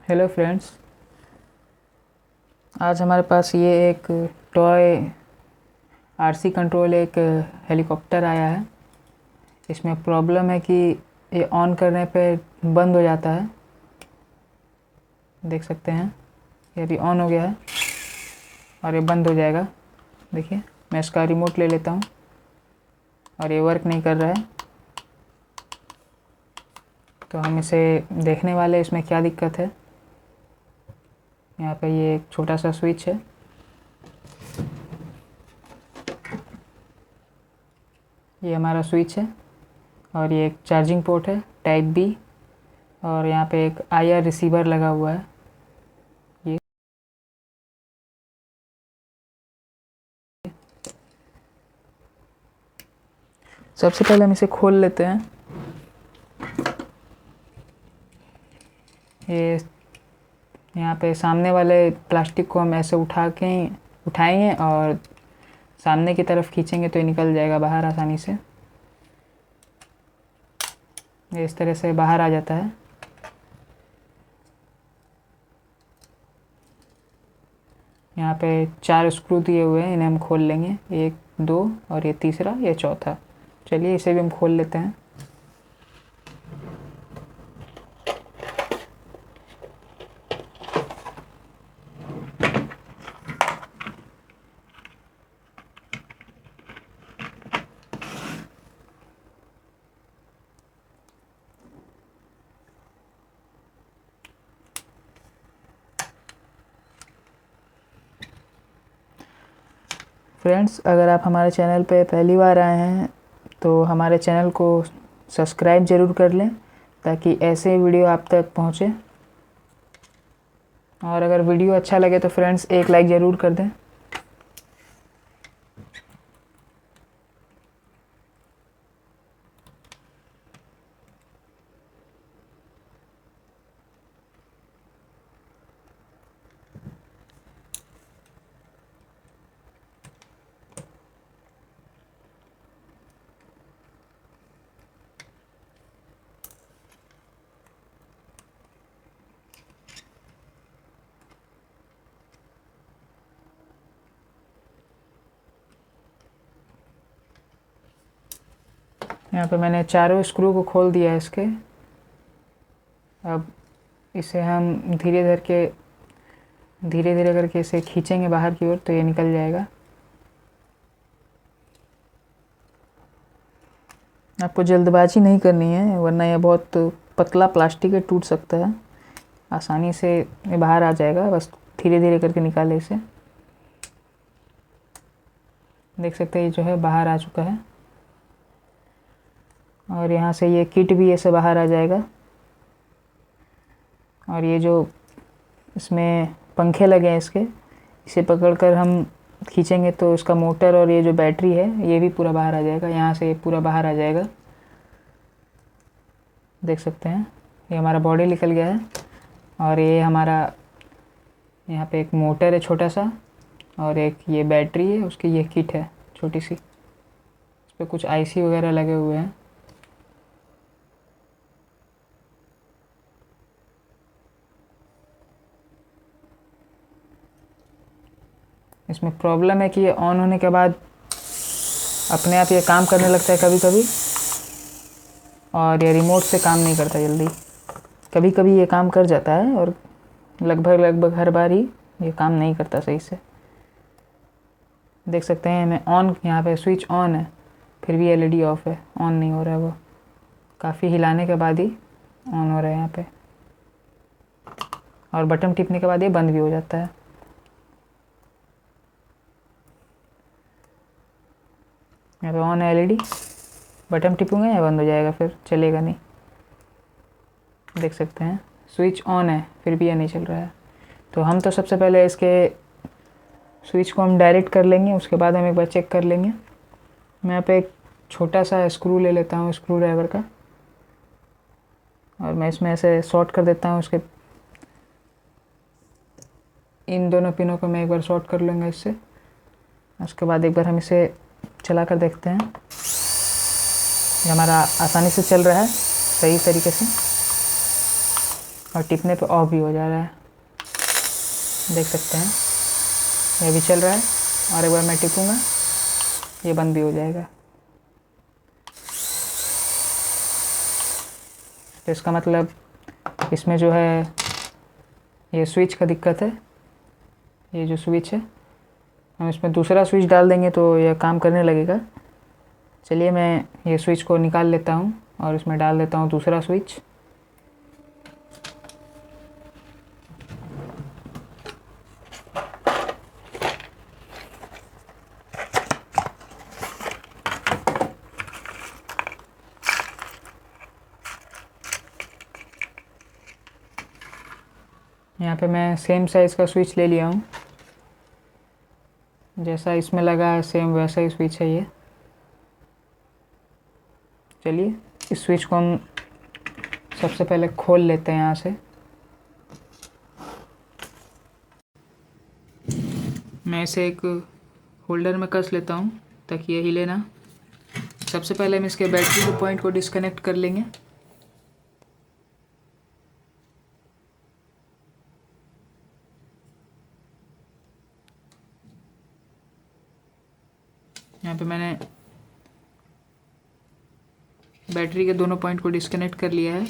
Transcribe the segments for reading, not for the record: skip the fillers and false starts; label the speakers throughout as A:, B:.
A: Hello friends, आज हमारे पास ये एक टॉय आरसी कंट्रोल एक हेलीकॉप्टर आया है। इसमें प्रॉब्लम है कि ये ऑन करने पे बंद हो जाता है। देख सकते हैं, ये अभी ऑन हो गया है और ये बंद हो जाएगा। देखिए, मैं इसका रिमोट ले लेता हूँ और ये वर्क नहीं कर रहा है। तो हम इसे देखने वाले इसमें क्या दिक्कत है। यहाँ पे ये एक छोटा सा स्विच है। ये हमारा स्विच है और ये एक चार्जिंग पोर्ट है टाइप बी, और यहाँ पे एक आईआर रिसीवर लगा हुआ है। ये सबसे पहले हम इसे खोल लेते हैं। ये यहाँ पे सामने वाले प्लास्टिक को हम ऐसे उठाएंगे और सामने की तरफ खींचेंगे तो ये निकल जाएगा बाहर आसानी से। ये इस तरह से बाहर आ जाता है। यहाँ पे 4 स्क्रू दिए हुए हैं, इन्हें हम खोल लेंगे। 1, 2 और ये तीसरा, ये चौथा। चलिए इसे भी हम खोल लेते हैं। फ्रेंड्स, अगर आप हमारे चैनल पे पहली बार आए हैं तो हमारे चैनल को सब्सक्राइब ज़रूर कर लें ताकि ऐसे वीडियो आप तक पहुँचे। और अगर वीडियो अच्छा लगे तो फ्रेंड्स एक लाइक ज़रूर कर दें। यहाँ पे मैंने चारों स्क्रू को खोल दिया है इसके। अब इसे हम धीरे धीरे करके इसे खींचेंगे बाहर की ओर तो ये निकल जाएगा। आपको जल्दबाजी नहीं करनी है, वरना यह बहुत पतला प्लास्टिक है, टूट सकता है। आसानी से ये बाहर आ जाएगा, बस धीरे धीरे करके निकाले इसे। देख सकते हैं ये जो है बाहर आ चुका है और यहाँ से ये किट भी ऐसे बाहर आ जाएगा। और ये जो इसमें पंखे लगे हैं इसके, इसे पकड़कर हम खींचेंगे तो इसका मोटर और ये जो बैटरी है ये भी पूरा बाहर आ जाएगा। यहाँ से ये पूरा बाहर आ जाएगा। देख सकते हैं ये हमारा बॉडी निकल गया है और ये हमारा यहाँ पे एक मोटर है छोटा सा, और एक ये बैटरी है, उसकी ये किट है छोटी सी। इस पर कुछ आईसी वगैरह लगे हुए हैं। इसमें प्रॉब्लम है कि ये ऑन होने के बाद अपने आप ये काम करने लगता है कभी कभी, और ये रिमोट से काम नहीं करता जल्दी। कभी कभी ये काम कर जाता है और लगभग हर बार ही ये काम नहीं करता सही से। देख सकते हैं मैं ऑन, यहाँ पे स्विच ऑन है फिर भी एलईडी ऑफ है, ऑन नहीं हो रहा है। वो काफ़ी हिलाने के बाद ही ऑन हो रहा है यहाँ पे, और बटन टिपने के बाद ये बंद भी हो जाता है। यहाँ पे ऑन है एलईडी, बटन टिपूंगा या बंद हो जाएगा, फिर चलेगा नहीं। देख सकते हैं स्विच ऑन है फिर भी ये नहीं चल रहा है। तो हम तो सबसे पहले इसके स्विच को हम डायरेक्ट कर लेंगे, उसके बाद हम एक बार चेक कर लेंगे। मैं यहाँ पे एक छोटा सा स्क्रू ले लेता हूँ, स्क्रू ड्राइवर का, और मैं इसमें ऐसे शॉर्ट कर देता हूँ। उसके इन दोनों पिनों को मैं एक बार शॉर्ट कर लूँगा इससे। उसके बाद एक बार हम इसे चला कर देखते हैं। ये हमारा आसानी से चल रहा है सही तरीके से। और टिपने पे ऑफ भी हो जा रहा है, देख सकते हैं। ये भी चल रहा है और एक बार मैं टिपूँगा ये बंद भी हो जाएगा। तो इसका मतलब इसमें जो है ये स्विच का दिक्कत है। ये जो स्विच है हम इसमें दूसरा स्विच डाल देंगे तो यह काम करने लगेगा। चलिए मैं ये स्विच को निकाल लेता हूँ और इसमें डाल देता हूँ दूसरा स्विच। यहाँ पे मैं सेम साइज़ का स्विच ले लिया हूँ, जैसा इसमें लगा है सेम वैसा ही स्विच है ये। चलिए इस स्विच को हम सबसे पहले खोल लेते हैं यहाँ से। मैं इसे एक होल्डर में कस लेता हूँ ताकि ये हिले ना। सबसे पहले हम इसके बैटरी के पॉइंट को डिस्कनेक्ट कर लेंगे। यहाँ पे मैंने बैटरी के दोनों पॉइंट को डिस्कनेक्ट कर लिया है।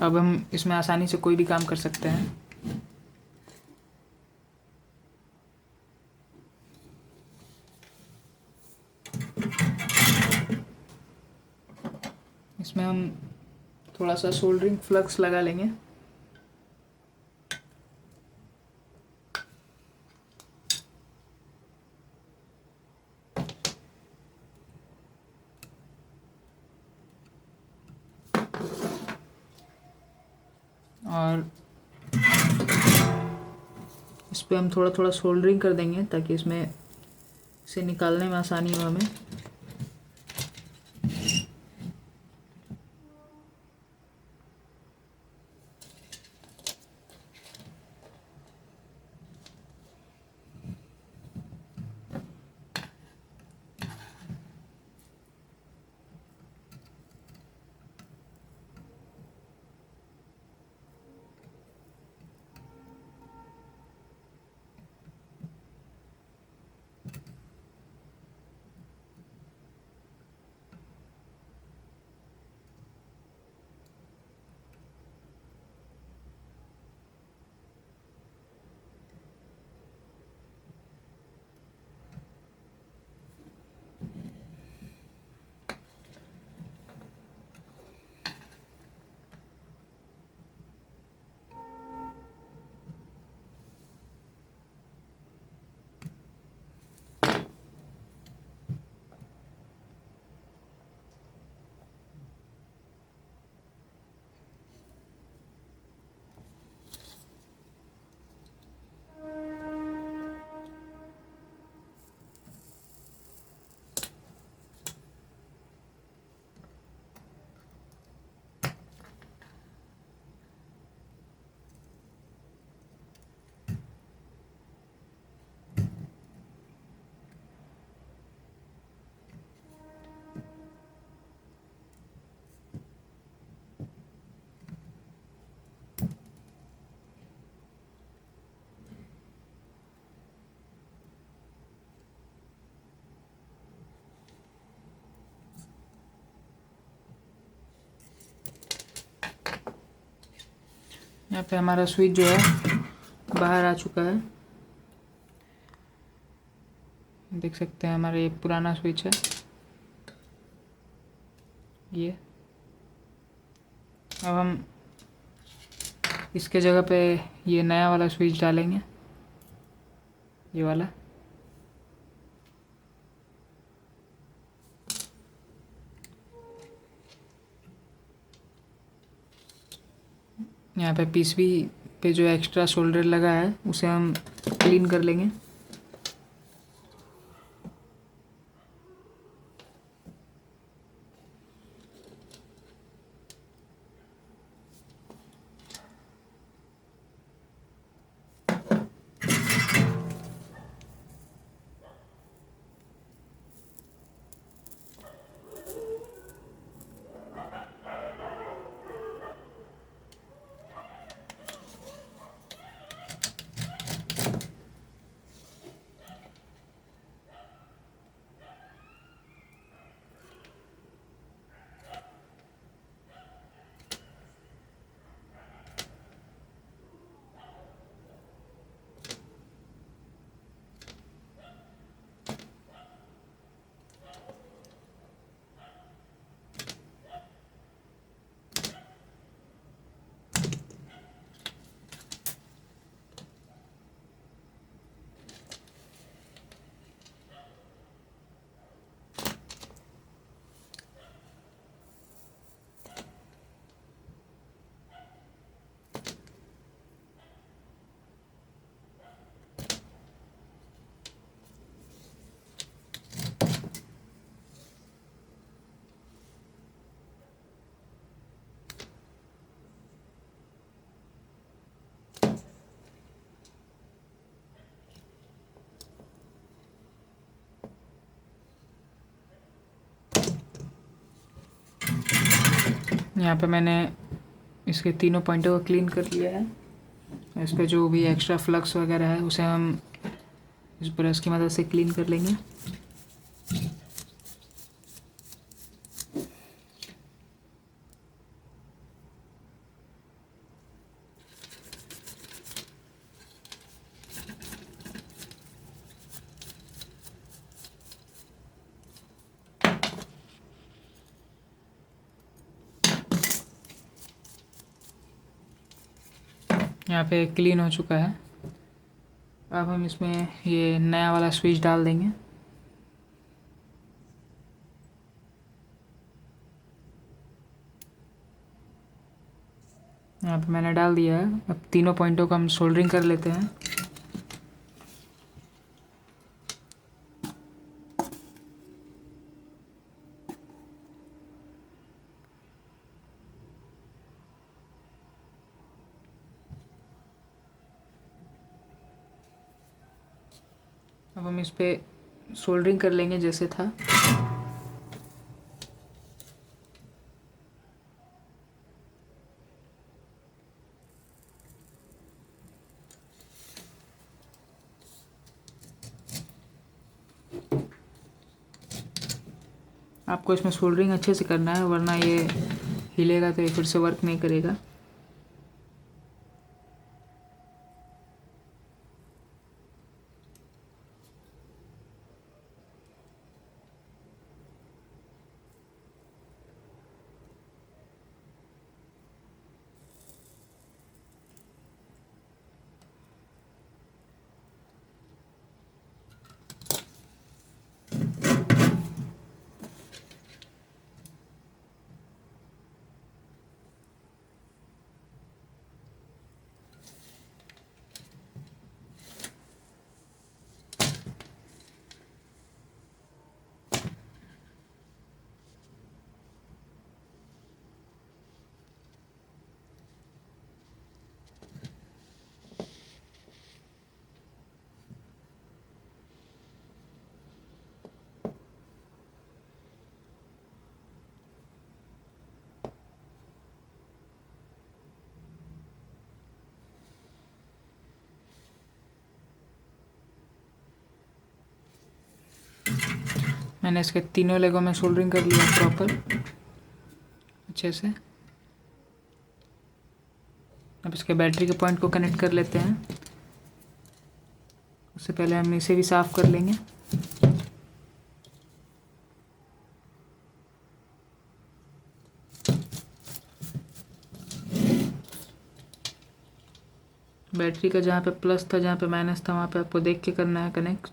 A: अब हम इसमें आसानी से कोई भी काम कर सकते हैं। इसमें हम थोड़ा सा सोल्डरिंग फ्लक्स लगा लेंगे। और इस पर हम थोड़ा थोड़ा सोल्डरिंग कर देंगे ताकि इसमें इसे निकालने में आसानी हो हमें। यहाँ पे हमारा स्विच जो है बाहर आ चुका है, देख सकते हैं। हमारा ये पुराना स्विच है ये। अब हम इसके जगह पे ये नया वाला स्विच डालेंगे, ये वाला। यहाँ पे पीसीबी पे जो एक्स्ट्रा सोल्डर लगा है उसे हम क्लीन कर लेंगे। यहाँ पे मैंने इसके तीनों पॉइंटों को क्लीन कर लिया है। इस पर जो भी एक्स्ट्रा फ्लक्स वगैरह है उसे हम इस ब्रश की मदद से क्लीन कर लेंगे। यहाँ पे क्लीन हो चुका है। अब हम इसमें ये नया वाला स्विच डाल देंगे। यहाँ पे मैंने डाल दिया है। अब तीनों पॉइंटों को हम सोल्डरिंग कर लेते हैं। अब हम इस पे सोल्डरिंग कर लेंगे जैसे था। आपको इसमें सोल्डरिंग अच्छे से करना है, वरना ये हिलेगा तो ये फिर से वर्क नहीं करेगा। मैंने इसके तीनों लेगों में सोल्डरिंग कर लिया प्रॉपर अच्छे से। अब इसके बैटरी के पॉइंट को कनेक्ट कर लेते हैं। उससे पहले हम इसे भी साफ़ कर लेंगे। बैटरी का जहाँ पे प्लस था, जहाँ पे माइनस था, वहाँ पे आपको देख के करना है कनेक्ट।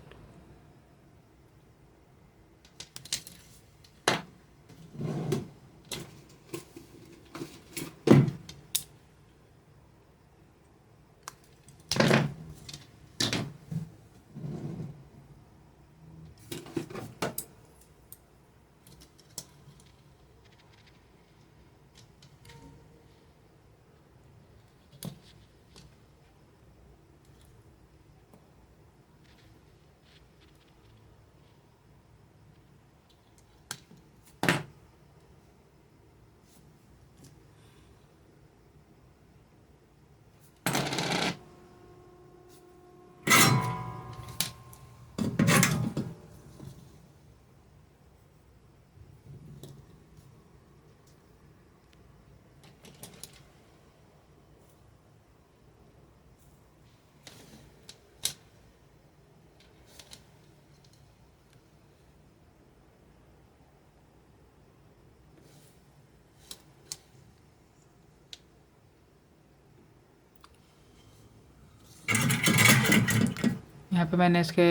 A: यहाँ पे मैंने इसके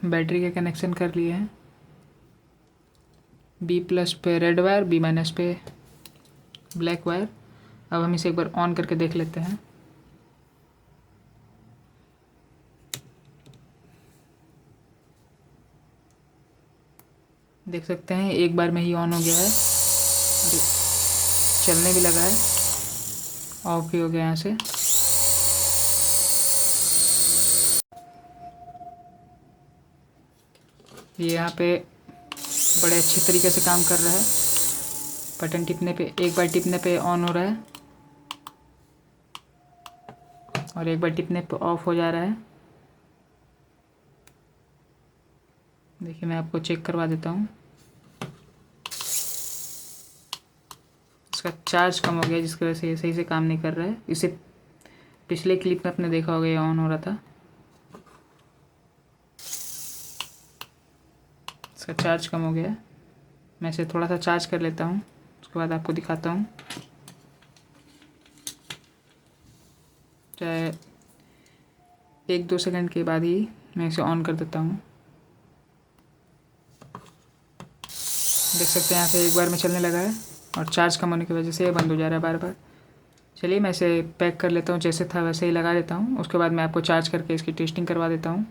A: बैटरी के कनेक्शन कर लिए हैं। बी प्लस पे रेड वायर, बी माइनस पे ब्लैक वायर। अब हम इसे एक बार ऑन करके देख लेते हैं। देख सकते हैं एक बार में ही ऑन हो गया है और चलने भी लगा है। ऑफ भी हो गया यहाँ से। ये यहाँ पे बड़े अच्छे तरीके से काम कर रहा है। बटन टिपने पे, एक बार टिपने पे ऑन हो रहा है और एक बार टिपने पे ऑफ हो जा रहा है। देखिए मैं आपको चेक करवा देता हूँ। इसका चार्ज कम हो गया जिसकी वजह से ये सही से काम नहीं कर रहा है। इसे पिछले क्लिप में आपने देखा होगा ये ऑन हो रहा था। इसका चार्ज कम हो गया। मैं इसे थोड़ा सा चार्ज कर लेता हूँ, उसके बाद आपको दिखाता हूँ। चाहे 1-2 सेकंड के बाद ही मैं इसे ऑन कर देता हूँ। देख सकते हैं यहाँ पे एक बार में चलने लगा है और चार्ज कम होने की वजह से ये बंद हो जा रहा है बार बार। चलिए मैं इसे पैक कर लेता हूँ, जैसे था वैसे ही लगा देता हूँ। उसके बाद मैं आपको चार्ज करके इसकी टेस्टिंग करवा देता हूँ।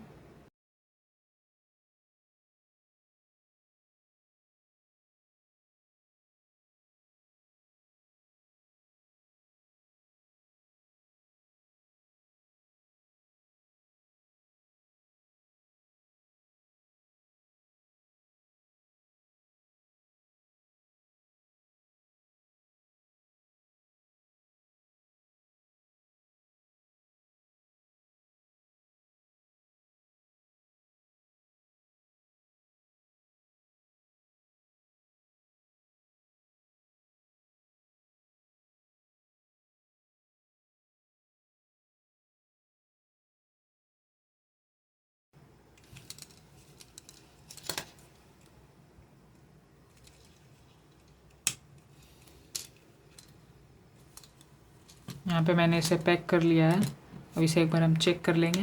A: यहाँ पे मैंने इसे पैक कर लिया है। अब इसे एक बार हम चेक कर लेंगे।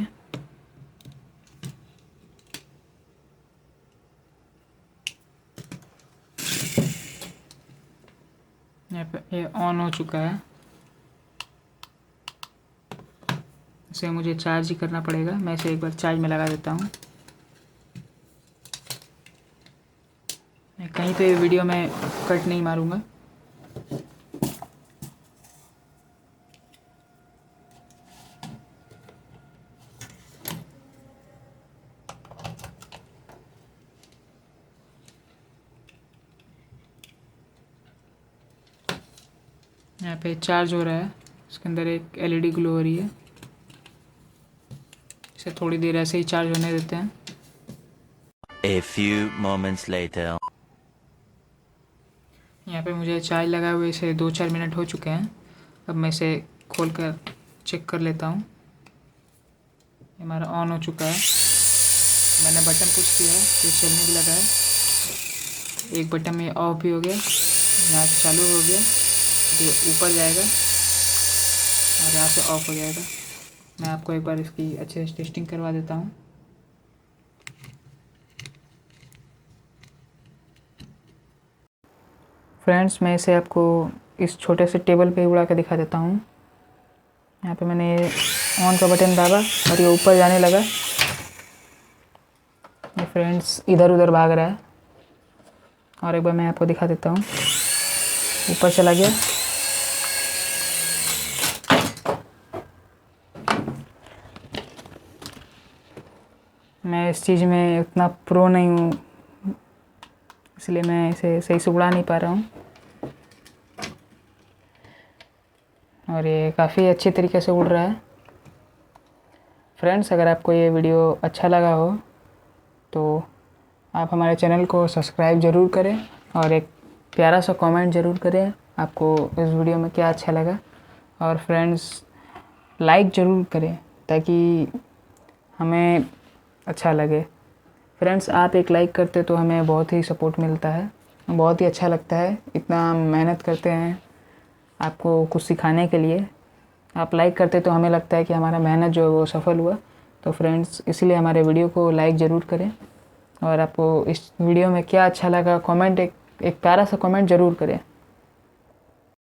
A: यहाँ पे ये ऑन हो चुका है। इसे मुझे चार्ज ही करना पड़ेगा। मैं इसे एक बार चार्ज में लगा देता हूँ। मैं कहीं पे वीडियो में कट नहीं मारूंगा। यहाँ पे चार्ज हो रहा है। इसके अंदर एक एलईडी ग्लो हो रही है। इसे थोड़ी देर ऐसे ही चार्ज होने देते हैं।
B: A few moments later.
A: यहाँ पे मुझे चार्ज लगाए हुए इसे 2-4 मिनट हो चुके हैं। अब मैं इसे खोल कर चेक कर लेता हूँ। हमारा ऑन हो चुका है। मैंने बटन पुश किया है तो चलने भी लगा है। एक बटन में ऑफ भी हो गया, यहाँ से चालू हो गया तो ऊपर जाएगा और यहाँ से ऑफ हो जाएगा। मैं आपको एक बार इसकी अच्छे से टेस्टिंग करवा देता हूँ। फ्रेंड्स मैं इसे आपको इस छोटे से टेबल पे उड़ा के दिखा देता हूँ। यहाँ पे मैंने ऑन का बटन दाबा और ये ऊपर जाने लगा। ये फ्रेंड्स इधर उधर भाग रहा है और एक बार मैं आपको दिखा देता हूँ। ऊपर चला गया। मैं इस चीज़ में उतना प्रो नहीं हूँ, इसलिए मैं इसे सही से उड़ा नहीं पा रहा हूँ। और ये काफ़ी अच्छे तरीके से उड़ रहा है। फ्रेंड्स अगर आपको ये वीडियो अच्छा लगा हो तो आप हमारे चैनल को सब्सक्राइब ज़रूर करें और एक प्यारा सा कमेंट ज़रूर करें आपको इस वीडियो में क्या अच्छा लगा। और फ्रेंड्स लाइक ज़रूर करें ताकि हमें अच्छा लगे। फ्रेंड्स आप एक लाइक करते तो हमें बहुत ही सपोर्ट मिलता है, बहुत ही अच्छा लगता है। इतना मेहनत करते हैं आपको कुछ सिखाने के लिए, आप लाइक करते तो हमें लगता है कि हमारा मेहनत जो है वो सफल हुआ। तो फ्रेंड्स इसीलिए हमारे वीडियो को लाइक ज़रूर करें और आपको इस वीडियो में क्या अच्छा लगा कमेंट एक प्यारा सा कमेंट ज़रूर करें।